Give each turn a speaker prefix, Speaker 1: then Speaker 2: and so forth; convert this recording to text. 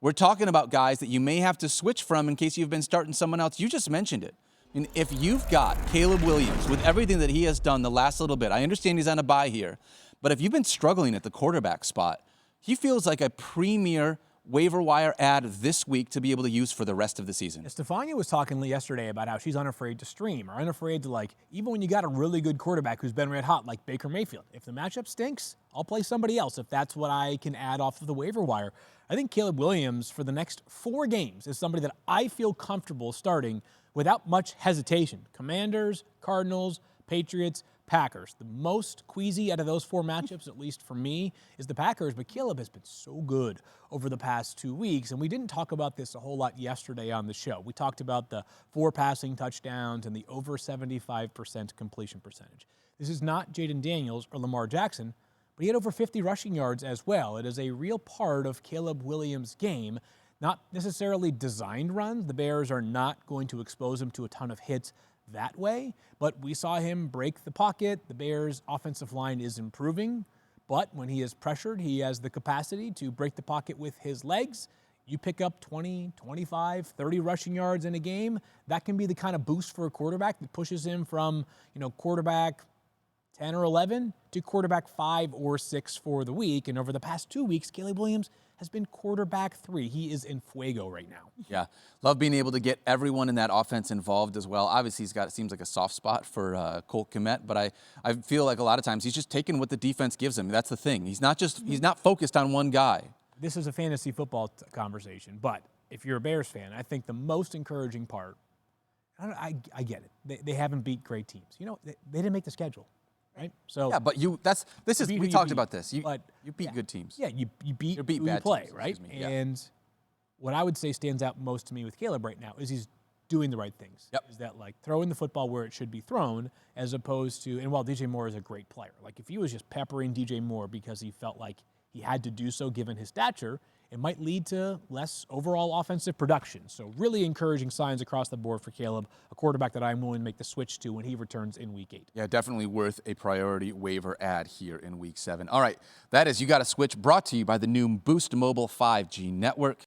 Speaker 1: We're talking about guys that you may have to switch from in case you've been starting someone else. You just mentioned it. And if you've got Caleb Williams with everything that he has done the last little bit, I understand he's on a bye here, but if you've been struggling at the quarterback spot, he feels like a premier waiver wire ad this week to be able to use for the rest of the season.
Speaker 2: Stefania was talking yesterday about how she's unafraid to stream, or unafraid to, like, even when you got a really good quarterback who's been red hot, like Baker Mayfield, if the matchup stinks, I'll play somebody else if that's what I can add off of the waiver wire. I think Caleb Williams for the next 4 games is somebody that I feel comfortable starting without much hesitation. Commanders, Cardinals, Patriots, Packers. The most queasy out of those 4 matchups, at least for me, is the Packers, but Caleb has been so good over the past 2 weeks, and we didn't talk about this a whole lot yesterday on the show. We talked about the 4 passing touchdowns and the over 75% completion percentage. This is not Jaden Daniels or Lamar Jackson, but he had over 50 rushing yards as well. It is a real part of Caleb Williams' game, not necessarily designed runs. The Bears are not going to expose him to a ton of hits that way, but we saw him break the pocket. The Bears' offensive line is improving, but when he is pressured, he has the capacity to break the pocket with his legs. You pick up 20, 25, 30 rushing yards in a game, that can be the kind of boost for a quarterback that pushes him from, quarterback 10 or 11 to quarterback 5 or 6 for the week. And over the past 2 weeks, Caleb Williams has been quarterback 3. He is in fuego right now.
Speaker 1: Yeah, love being able to get everyone in that offense involved as well. Obviously, he's got, it seems like a soft spot for Colt Kmet, but I feel like a lot of times he's just taking what the defense gives him. That's the thing. He's not focused on one guy.
Speaker 2: This is a fantasy football conversation, but if you're a Bears fan, I think the most encouraging part, I get it. They haven't beat great teams. They didn't make the schedule. Right? So
Speaker 1: yeah, but we talked about this. You beat good teams.
Speaker 2: Yeah, you beat
Speaker 1: bad
Speaker 2: who you play,
Speaker 1: teams,
Speaker 2: right?
Speaker 1: Yeah.
Speaker 2: And what I would say stands out most to me with Caleb right now is he's doing the right things.
Speaker 1: Yep.
Speaker 2: Is that throwing the football where it should be thrown, as opposed to, and while DJ Moore is a great player, if he was just peppering DJ Moore because he felt like he had to do so given his stature, it might lead to less overall offensive production. So really encouraging signs across the board for Caleb, a quarterback that I'm willing to make the switch to when he returns in Week 8.
Speaker 1: Yeah, definitely worth a priority waiver ad here in Week 7. All right, that is You Got to Switch, brought to you by the new Boost Mobile 5G network.